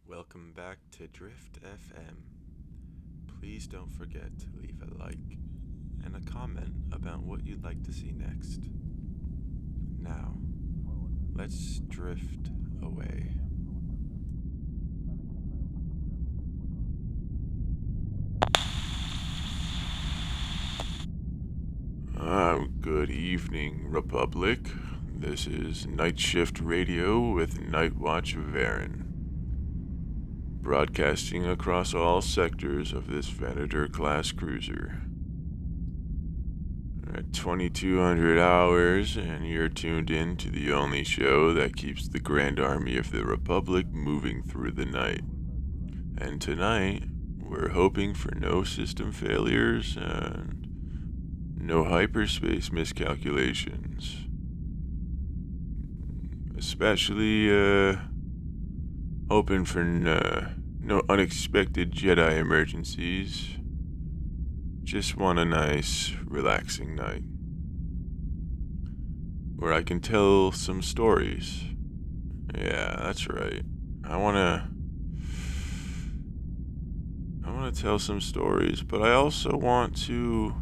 Welcome back to Drift FM. Please don't forget to leave a like and a comment about what you'd like to see next. Now, let's drift away. Good evening, Republic. This is Night Shift Radio with Night Watch Varyn, broadcasting across all sectors of this Venator-class cruiser. We're at 2200 hours, and you're tuned in to the only show that keeps the Grand Army of the Republic moving through the night. And tonight, we're hoping for no system failures and no hyperspace miscalculations. Especially, hoping for no unexpected Jedi emergencies. Just want a nice, relaxing night where I can tell some stories. Yeah, that's right. I wanna tell some stories, but I also want to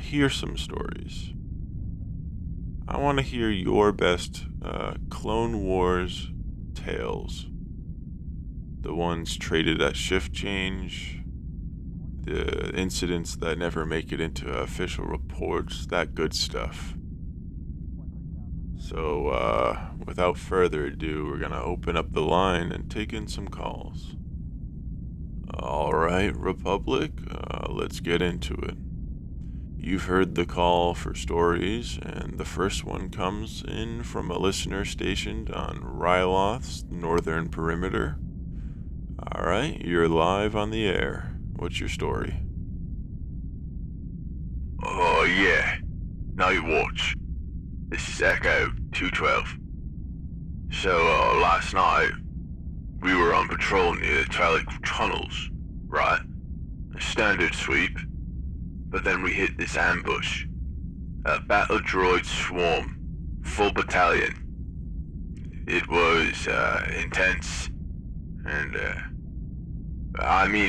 hear some stories. I want to hear your best Clone Wars tales. The ones traded at shift change, the incidents that never make it into official reports, that good stuff. So, without further ado, we're gonna open up the line and take in some calls. Alright, Republic, let's get into it. You've heard the call for stories, and the first one comes in from a listener stationed on Ryloth's northern perimeter. Alright, you're live on the air. What's your story? Oh yeah, Night Watch. This is Echo 212. So, last night, we were on patrol near the Talic tunnels, right? A standard sweep. But then we hit this ambush. A battle droid swarm. Full battalion. It was, intense. And,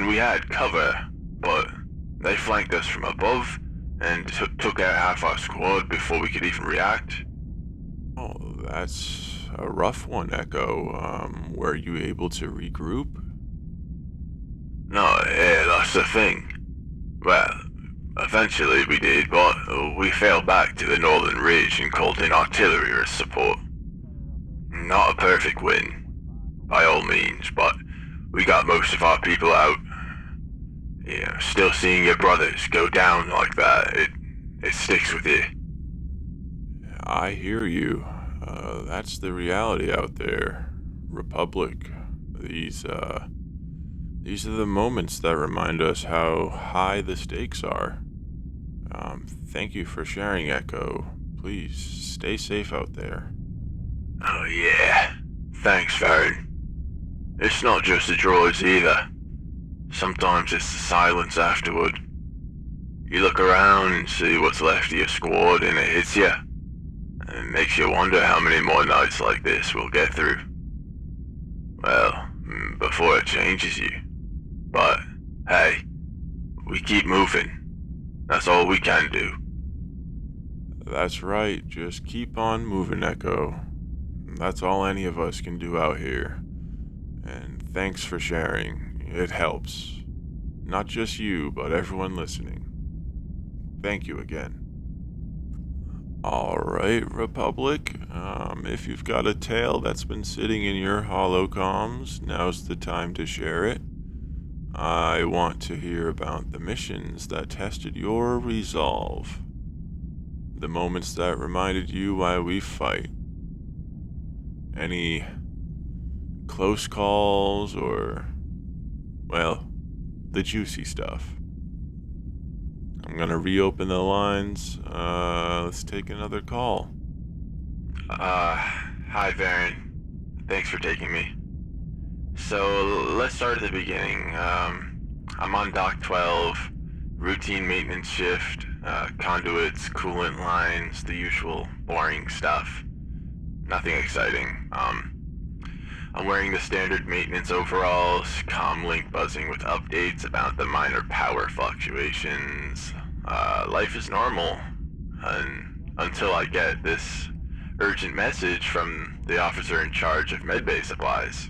we had cover, but they flanked us from above and took out half our squad before we could even react. Oh, that's a rough one, Echo. Were you able to regroup? No, yeah, that's the thing. Well, eventually we did, but we fell back to the northern ridge and called in artillery as support. Not a perfect win, by all means, but we got most of our people out. Yeah, still seeing your brothers go down like that, it sticks with you. I hear you. That's the reality out there, Republic. These are the moments that remind us how high the stakes are. Thank you for sharing, Echo. Please, stay safe out there. Oh yeah, thanks, Varyn. It's not just the droids either. Sometimes it's the silence afterward. You look around and see what's left of your squad and it hits you. And it makes you wonder how many more nights like this we'll get through. Well, before it changes you. But, hey, we keep moving. That's all we can do. That's right, just keep on moving, Echo. That's all any of us can do out here. And thanks for sharing. It helps. Not just you, but everyone listening. Thank you again. Alright, Republic. If you've got a tale that's been sitting in your holocomms, now's the time to share it. I want to hear about the missions that tested your resolve. The moments that reminded you why we fight. Any close calls or, well, the juicy stuff. I'm gonna reopen the lines. Let's take another call. Hi Varyn. Thanks for taking me. So, let's start at the beginning. I'm on Dock 12, routine maintenance shift, conduits, coolant lines, the usual boring stuff. Nothing exciting. I'm wearing the standard maintenance overalls, comlink buzzing with updates about the minor power fluctuations. Life is normal, until I get this urgent message from the officer in charge of medbay supplies.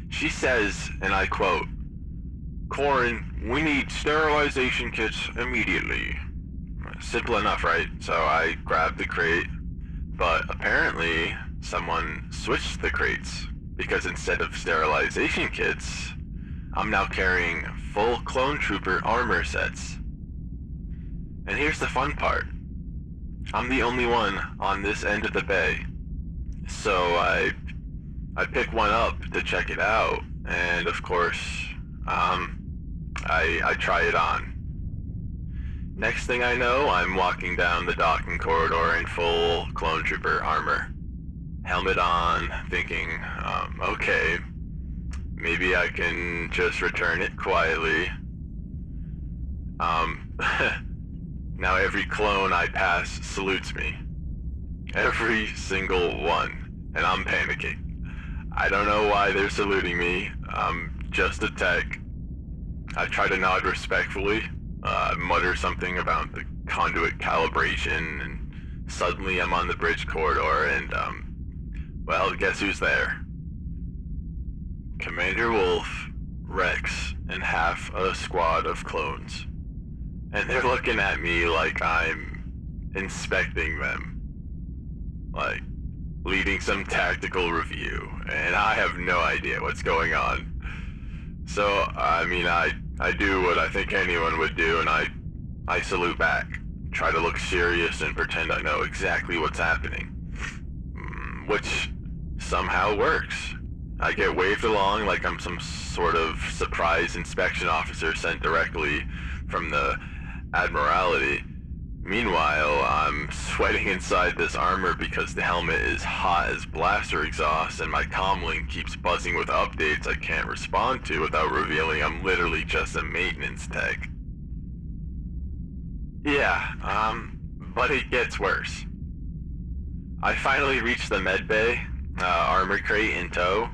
She says, and I quote, "Corin, we need sterilization kits immediately." Simple enough, right? So I grabbed the crate, but apparently someone switched the crates, because instead of sterilization kits, I'm now carrying full clone trooper armor sets. And here's the fun part. I'm the only one on this end of the bay. So I pick one up to check it out, and of course, I try it on. Next thing I know, I'm walking down the docking corridor in full clone trooper armor. Helmet on, thinking, okay, maybe I can just return it quietly. Now every clone I pass salutes me. Every single one, and I'm panicking. I don't know why they're saluting me. I'm just a tech. I try to nod respectfully, mutter something about the conduit calibration, and suddenly I'm on the bridge corridor, and, well, guess who's there? Commander Wolf, Rex, and half a squad of clones. And they're looking at me like I'm inspecting them. Like, leading some tactical review, and I have no idea what's going on. So, I mean, I do what I think anyone would do, and I salute back. Try to look serious and pretend I know exactly what's happening. Which somehow works. I get waved along like I'm some sort of surprise inspection officer sent directly from the Admiralty. Meanwhile, I'm sweating inside this armor because the helmet is hot as blaster exhaust, and my comlink keeps buzzing with updates I can't respond to without revealing I'm literally just a maintenance tech. Yeah, but it gets worse. I finally reach the medbay, armor crate in tow,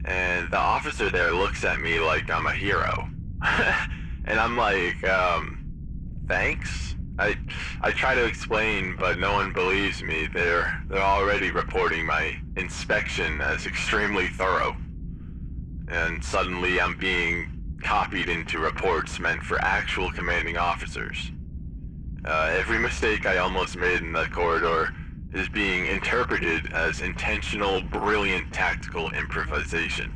and the officer there looks at me like I'm a hero. And I'm like, thanks? I try to explain, but no one believes me. They're already reporting my inspection as extremely thorough. And suddenly I'm being copied into reports meant for actual commanding officers. Every mistake I almost made in the corridor is being interpreted as intentional, brilliant tactical improvisation.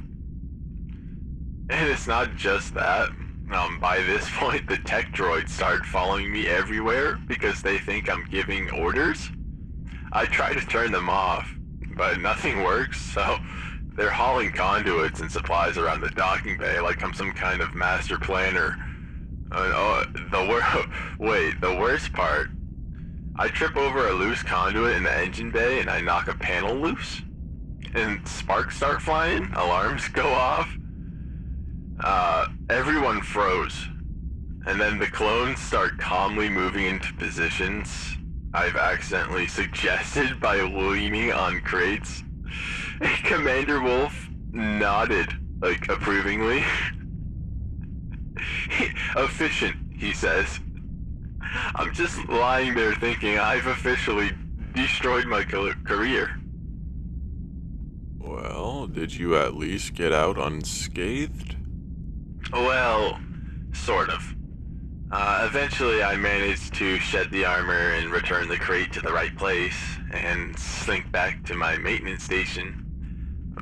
And it's not just that. By this point, the tech droids start following me everywhere because they think I'm giving orders. I try to turn them off, but nothing works, so they're hauling conduits and supplies around the docking bay like I'm some kind of master planner. The worst part. I trip over a loose conduit in the engine bay and I knock a panel loose. And sparks start flying, alarms go off. Everyone froze. And then the clones start calmly moving into positions I've accidentally suggested by leaning on crates. Commander Wolf nodded, like, approvingly. Efficient, he says. I'm just lying there thinking I've officially destroyed my career. Well, did you at least get out unscathed? Well, sort of. Eventually I managed to shed the armor and return the crate to the right place and slink back to my maintenance station.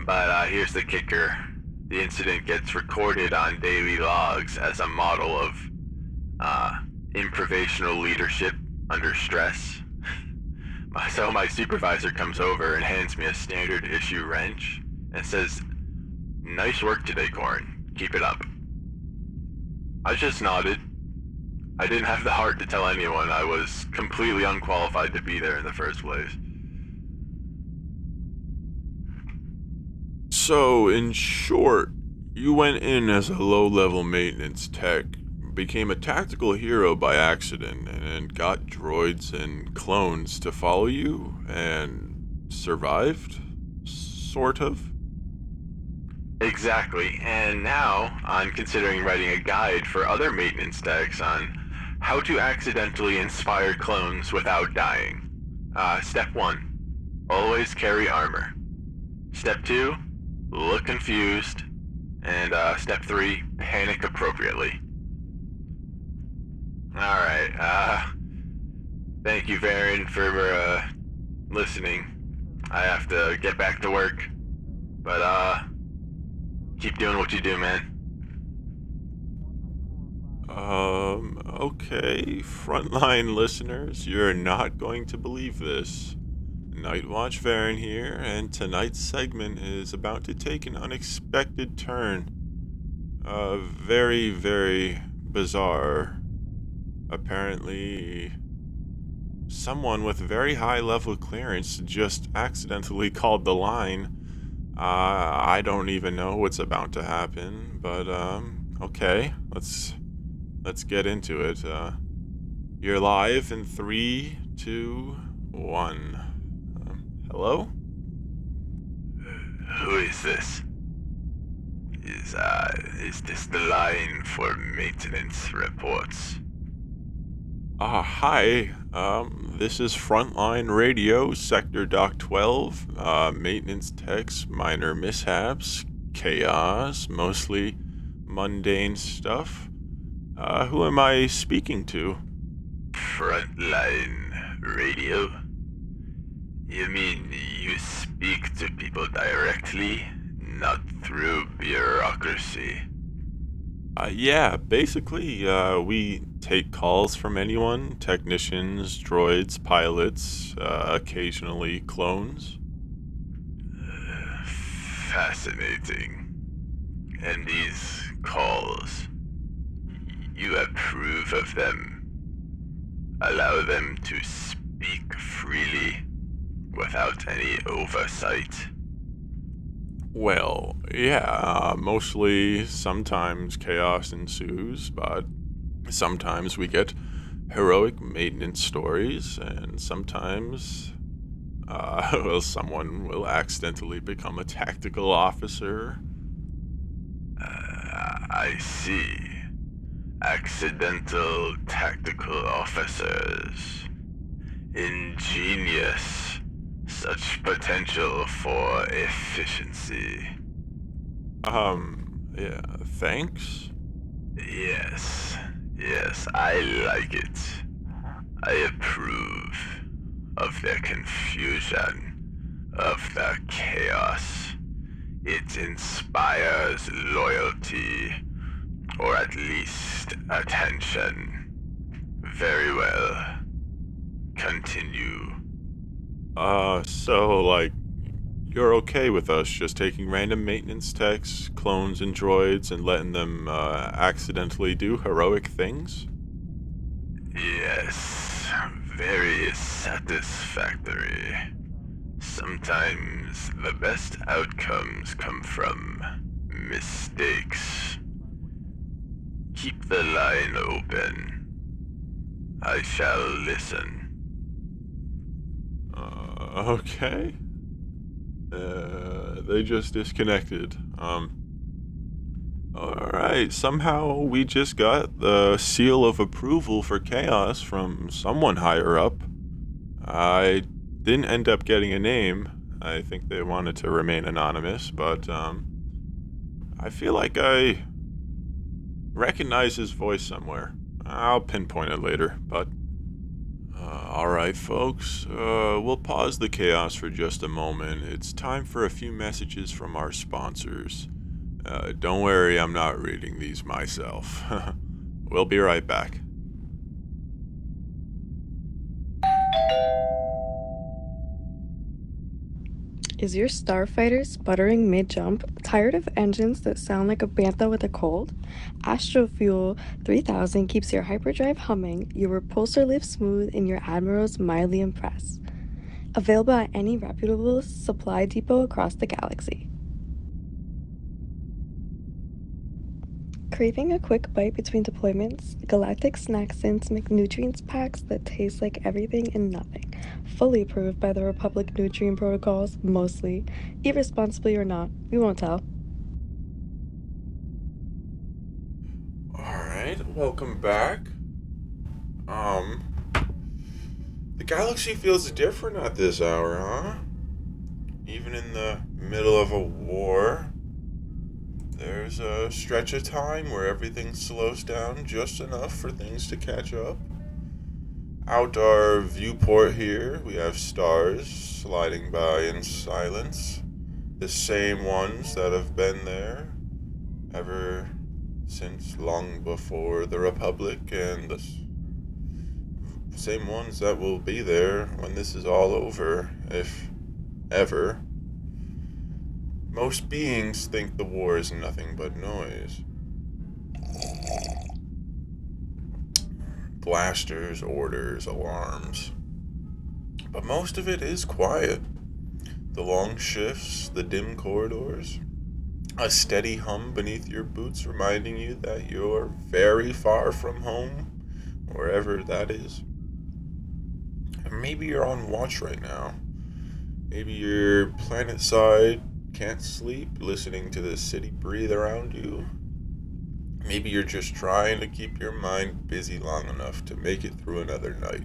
But here's the kicker. The incident gets recorded on daily logs as a model of improvisational leadership under stress. So my supervisor comes over and hands me a standard issue wrench and says, "Nice work today, Corin. Keep it up." I just nodded. I didn't have the heart to tell anyone I was completely unqualified to be there in the first place. So, in short, you went in as a low-level maintenance tech, became a tactical hero by accident, and got droids and clones to follow you, and survived? sort of. Exactly, and now I'm considering writing a guide for other maintenance techs on how to accidentally inspire clones without dying. Step 1, always carry armor. Step 2, look confused. And step 3, panic appropriately. Alright, thank you, Varyn, for listening. I have to get back to work. But, keep doing what you do, man. Okay, frontline listeners, you're not going to believe this. Nightwatch Varyn here, and tonight's segment is about to take an unexpected turn. Very, very bizarre. Apparently, someone with very high level clearance just accidentally called the line. I don't even know what's about to happen, but okay, let's get into it. You're live in 3, 2, 1. Hello? Who is this? Is this the line for maintenance reports? Hi. This is Frontline Radio, Sector Doc 12. Maintenance techs, minor mishaps, chaos, mostly mundane stuff. Who am I speaking to? Frontline radio? You mean you speak to people directly, not through bureaucracy? Yeah, basically, we take calls from anyone, technicians, droids, pilots, occasionally clones. Fascinating. And these calls, you approve of them? Allow them to speak freely without any oversight? Well, yeah, mostly sometimes chaos ensues, but sometimes we get heroic maintenance stories, and sometimes, well, someone will accidentally become a tactical officer. I see. Accidental tactical officers. Ingenious. Such potential for efficiency. Yeah, thanks. Yes, I like it. I approve of their confusion, of their chaos. It inspires loyalty, or at least attention. Very well. Continue. So, like, you're okay with us just taking random maintenance techs, clones, and droids and letting them, accidentally do heroic things? Yes, very satisfactory. Sometimes the best outcomes come from mistakes. Keep the line open. I shall listen. Okay. They just disconnected. Alright, somehow we just got the seal of approval for chaos from someone higher up. I didn't end up getting a name. I think they wanted to remain anonymous, but, I feel like I recognize his voice somewhere. I'll pinpoint it later, but alright, folks. We'll pause the chaos for just a moment. It's time for a few messages from our sponsors. Don't worry, I'm not reading these myself. We'll be right back. Is your starfighter sputtering mid-jump? Tired of engines that sound like a bantha with a cold? Astrofuel 3000 keeps your hyperdrive humming, your repulsor lives smooth, and your admirals mildly impressed. Available at any reputable supply depot across the galaxy. Craving a quick bite between deployments? Galactic snack scents make nutrients packs that taste like everything and nothing. Fully approved by the Republic nutrient protocols, mostly. Eat responsibly or not, we won't tell. Alright, welcome back. Um, the galaxy feels different at this hour, huh? Even in the middle of a war, there's a stretch of time where everything slows down just enough for things to catch up. Out our viewport here, we have stars sliding by in silence. The same ones that have been there ever since long before the Republic, and the same ones that will be there when this is all over, if ever. Most beings think the war is nothing but noise. Blasters, orders, alarms. But most of it is quiet. The long shifts, the dim corridors, a steady hum beneath your boots reminding you that you're very far from home, wherever that is. And maybe you're on watch right now. Maybe you're planet-side, can't sleep, listening to the city breathe around you. Maybe you're just trying to keep your mind busy long enough to make it through another night.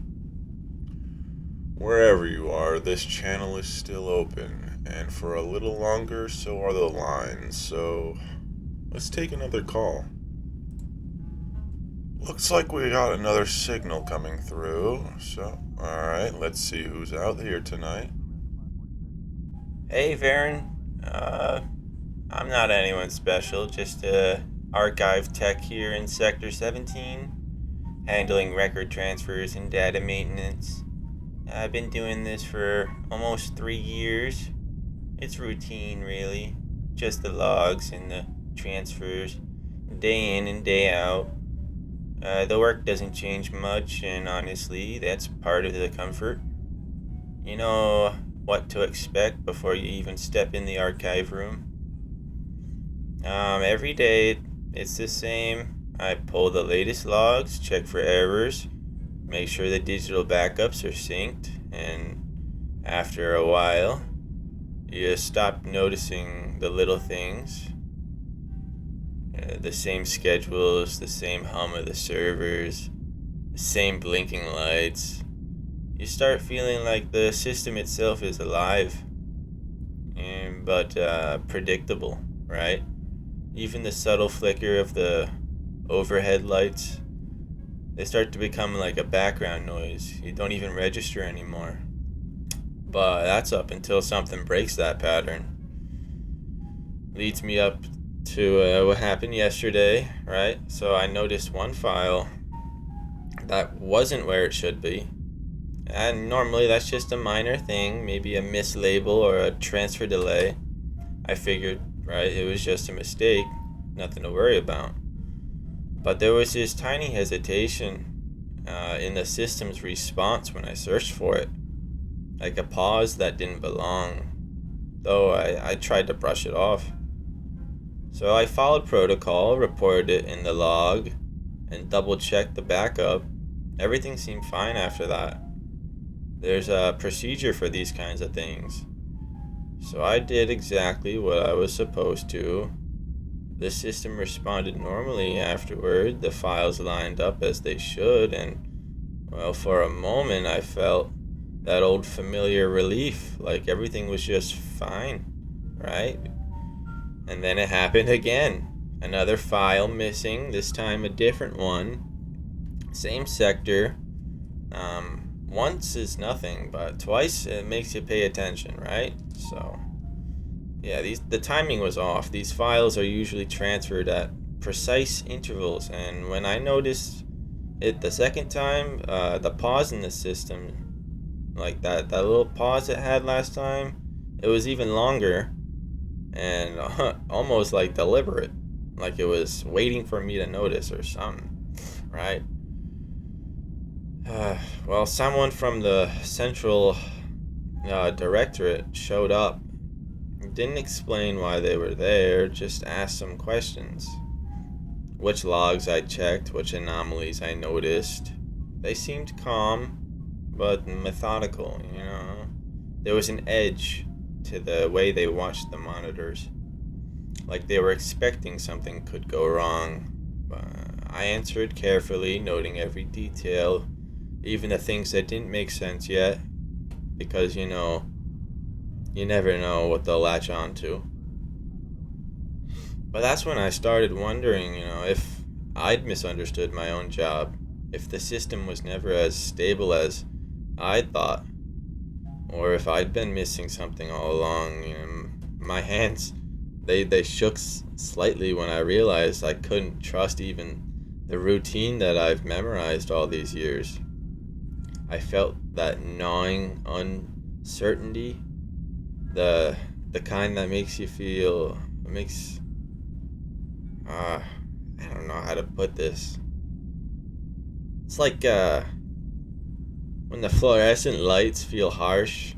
Wherever you are, this channel is still open, and for a little longer, so are the lines, so let's take another call. Looks like we got another signal coming through, so alright, let's see who's out here tonight. Hey, Varyn. I'm not anyone special, just a archive tech here in Sector 17, handling record transfers and data maintenance. I've been doing this for almost 3 years. It's routine, really. Just the logs and the transfers, day in and day out. The work doesn't change much, and honestly, that's part of the comfort. You know what to expect before you even step in the archive room. Every day, it's the same. I pull the latest logs, check for errors, make sure the digital backups are synced, and after a while, you stop noticing the little things. The same schedules, the same hum of the servers, the same blinking lights. You start feeling like the system itself is alive, but predictable, right? Even the subtle flicker of the overhead lights, they start to become like a background noise. You don't even register anymore. But that's up until something breaks that pattern. Leads me up to what happened yesterday, right? So I noticed one file that wasn't where it should be. And normally that's just a minor thing, maybe a mislabel or a transfer delay. I figured, right, it was just a mistake, nothing to worry about. But there was this tiny hesitation in the system's response when I searched for it. Like a pause that didn't belong, though I tried to brush it off. So I followed protocol, reported it in the log, and double-checked the backup. Everything seemed fine after that. There's a procedure for these kinds of things. So I did exactly what I was supposed to. The system responded normally afterward. The files lined up as they should, and, well, for a moment I felt that old familiar relief, like everything was just fine, right? And then it happened again. Another file missing, this time a different one. Same sector. Once is nothing, but twice it makes you pay attention, right? So, yeah, the timing was off. These files are usually transferred at precise intervals, and when I noticed it the second time, the pause in the system, like that little pause it had last time, it was even longer, and almost like deliberate, like it was waiting for me to notice or something, right? Well, someone from the central directorate showed up. Didn't explain why they were there, just asked some questions. which logs I checked, which anomalies I noticed. They seemed calm, but methodical, you know. There was an edge to the way they watched the monitors, like they were expecting something could go wrong. I answered carefully, noting every detail, even the things that didn't make sense yet, because, you never know what they'll latch on to. But that's when I started wondering, if I'd misunderstood my own job, if the system was never as stable as I'd thought, or if I'd been missing something all along. My hands, they shook slightly when I realized I couldn't trust even the routine that I've memorized all these years. I felt that gnawing uncertainty, the kind that makes you feel makes I don't know how to put this. It's like when the fluorescent lights feel harsh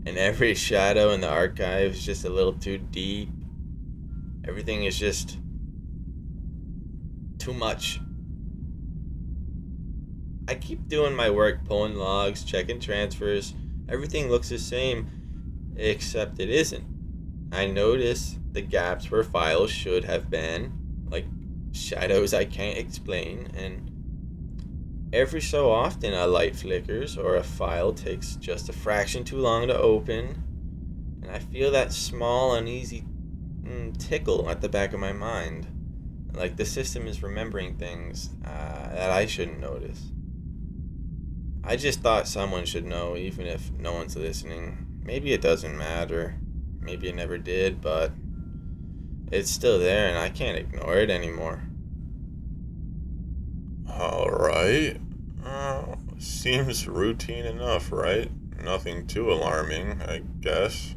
and every shadow in the archive is just a little too deep. Everything is just too much. I keep doing my work, pulling logs, checking transfers. Everything looks the same, except it isn't. I notice the gaps where files should have been, like shadows I can't explain, and every so often a light flickers or a file takes just a fraction too long to open, and I feel that small, uneasy tickle at the back of my mind, like the system is remembering things that I shouldn't notice. I just thought someone should know, even if no one's listening. Maybe it doesn't matter. Maybe it never did, but it's still there and I can't ignore it anymore. Alright. Seems routine enough, right? Nothing too alarming, I guess.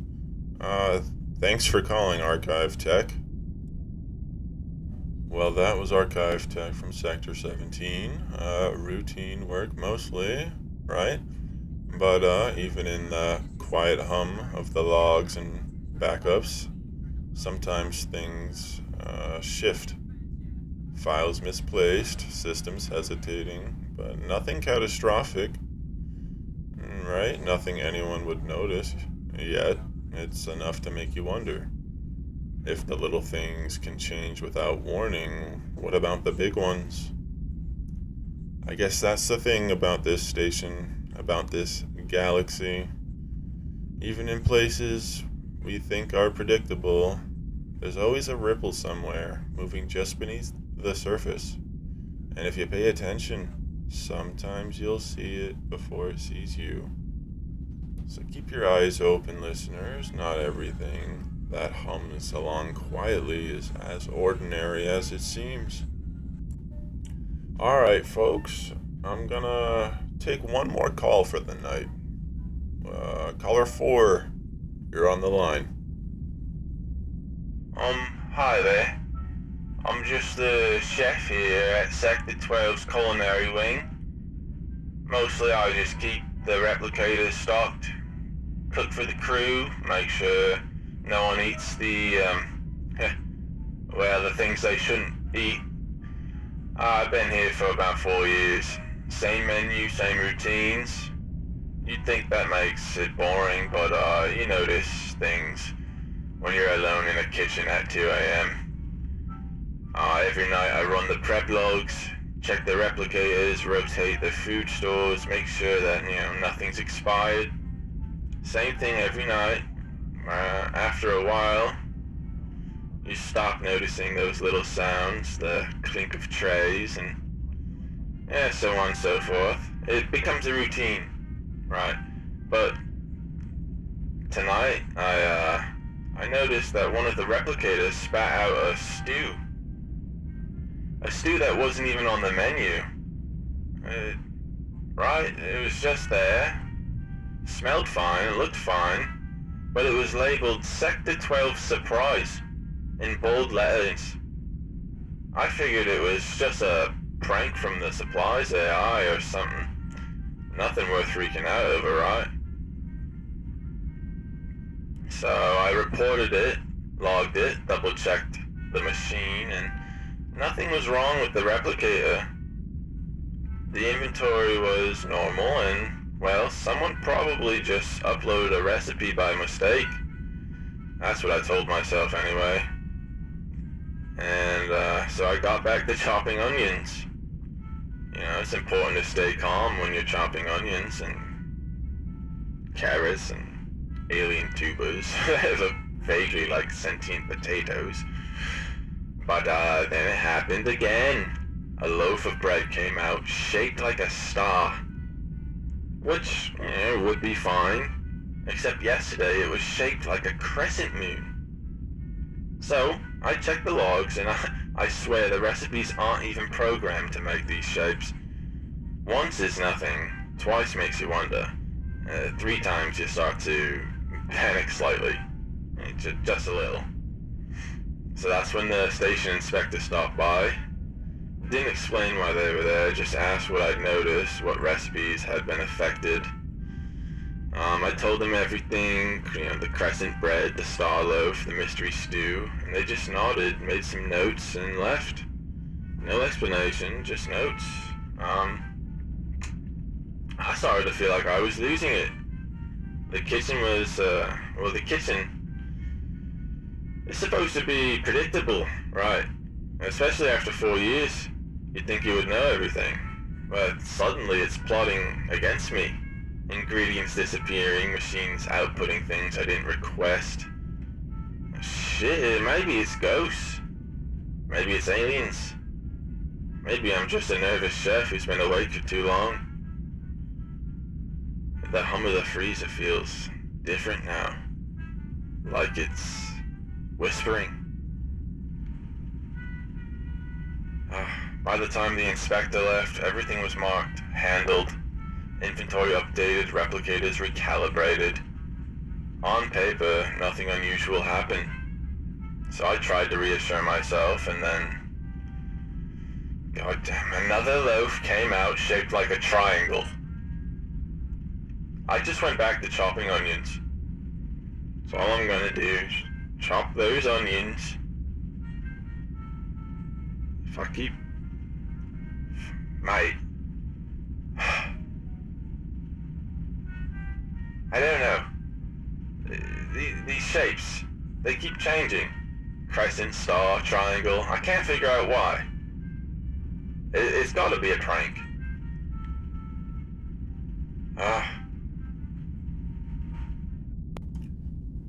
Thanks for calling Archive Tech. Well, that was Archive Tech from Sector 17. Routine work mostly, right? But even in the quiet hum of the logs and backups, sometimes things shift. Files misplaced, systems hesitating, but nothing catastrophic, right? Nothing anyone would notice, yet it's enough to make you wonder. If the little things can change without warning, what about the big ones? I guess that's the thing about this station, about this galaxy. Even in places we think are predictable, there's always a ripple somewhere, moving just beneath the surface. And if you pay attention, sometimes you'll see it before it sees you. So keep your eyes open, listeners. Not everything that hums along quietly is as ordinary as it seems. Alright, folks, I'm gonna take one more call for the night. Caller 4, you're on the line. Hi there. I'm just the chef here at Sector 12's culinary wing. Mostly I just keep the replicators stocked, cook for the crew, make sure no one eats the things they shouldn't eat. I've been here for about 4 years. Same menu, same routines. You'd think that makes it boring, but you notice things when you're alone in a kitchen at 2 a.m. Every night I run the prep logs, check the replicators, rotate the food stores, make sure that, nothing's expired. Same thing every night. After a while, you stop noticing those little sounds, the clink of trays, and so on and so forth. It becomes a routine, right? But tonight, I noticed that one of the replicators spat out a stew. A stew that wasn't even on the menu. It was just there. Smelled fine, it looked fine, but it was labeled Sector 12 Surprise in bold letters. I figured it was just a prank from the supplies AI or something. Nothing worth freaking out over, right? So I reported it, logged it, double-checked the machine, and Nothing was wrong with the replicator. The inventory was normal and, well, someone probably just uploaded a recipe by mistake. That's what I told myself anyway. And so I got back to chopping onions. You know, it's important to stay calm when you're chopping onions and carrots and alien tubers that look vaguely like sentient potatoes. But then it happened again. A loaf of bread came out shaped like a star. Which, you know, would be fine. Except yesterday it was shaped like a crescent moon. So, I checked the logs and I swear the recipes aren't even programmed to make these shapes. Once is nothing, twice makes you wonder. 3 times you start to panic slightly. Just a little. So that's when the station inspector stopped by. Didn't explain why they were there, just asked what I'd noticed, what recipes had been affected. I told them everything, you know, the crescent bread, the star loaf, the mystery stew, and they just nodded, made some notes, and left. No explanation, just notes. I started to feel like I was losing it. The kitchen was, the kitchen is supposed to be predictable, right? Especially after 4 years. You'd think you would know everything. But suddenly it's plotting against me. Ingredients disappearing, machines outputting things I didn't request. Shit, maybe it's ghosts. Maybe it's aliens. Maybe I'm just a nervous chef who's been awake for too long. The hum of the freezer feels different now. Like it's whispering. By the time the inspector left, everything was marked, handled, inventory updated, replicators recalibrated. On paper, nothing unusual happened. So I tried to reassure myself, and then, goddamn, another loaf came out shaped like a triangle. I just went back to chopping onions. So all I'm gonna do is chop those onions. If I keep... Mate. I don't know. These shapes, they keep changing. Crescent, star, triangle. I can't figure out why. It's gotta be a prank.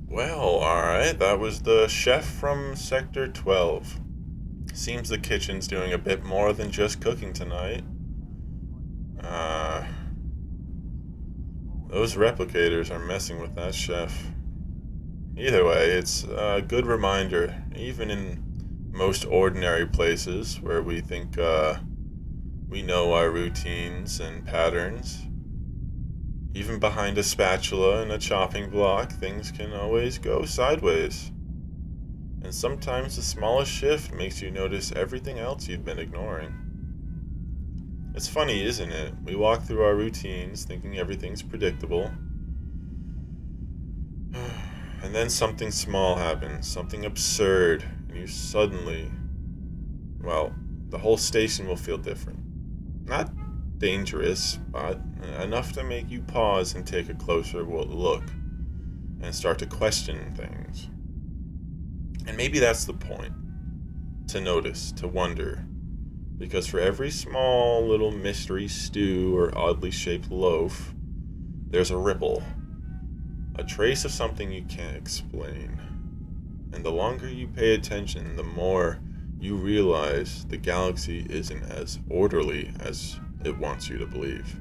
Well, alright, that was the chef from Sector 12. Seems the kitchen's doing a bit more than just cooking tonight. Those replicators are messing with that chef. Either way, it's a good reminder, even in most ordinary places where we think we know our routines and patterns, even behind a spatula and a chopping block, things can always go sideways. And sometimes the smallest shift makes you notice everything else you've been ignoring. It's funny, isn't it? We walk through our routines thinking everything's predictable. And then something small happens, something absurd, and you suddenly, well, the whole station will feel different. Not dangerous, but enough to make you pause and take a closer look and start to question things. And maybe that's the point, to notice, to wonder, because for every small little mystery stew or oddly shaped loaf, there's a ripple, a trace of something you can't explain. And the longer you pay attention, the more you realize the galaxy isn't as orderly as it wants you to believe.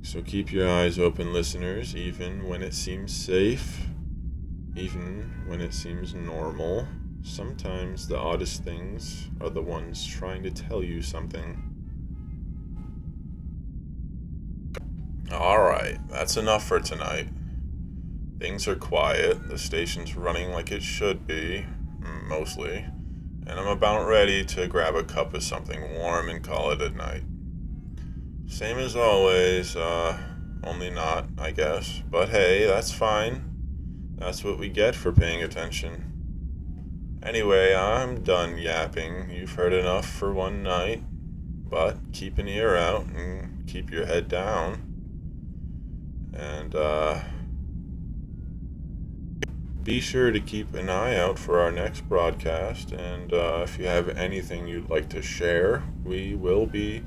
So keep your eyes open, listeners, even when it seems safe, even when it seems normal. Sometimes the oddest things are the ones trying to tell you something. Alright, that's enough for tonight. Things are quiet, the station's running like it should be, mostly, and I'm about ready to grab a cup of something warm and call it a night. Same as always, only not, I guess. But hey, that's fine. That's what we get for paying attention. Anyway, I'm done yapping. You've heard enough for one night, but keep an ear out and keep your head down. And, be sure to keep an eye out for our next broadcast, and if you have anything you'd like to share, we will be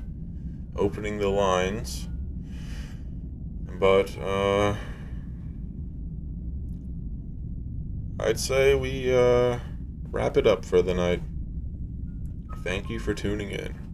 opening the lines. But I'd say we wrap it up for the night. Thank you for tuning in.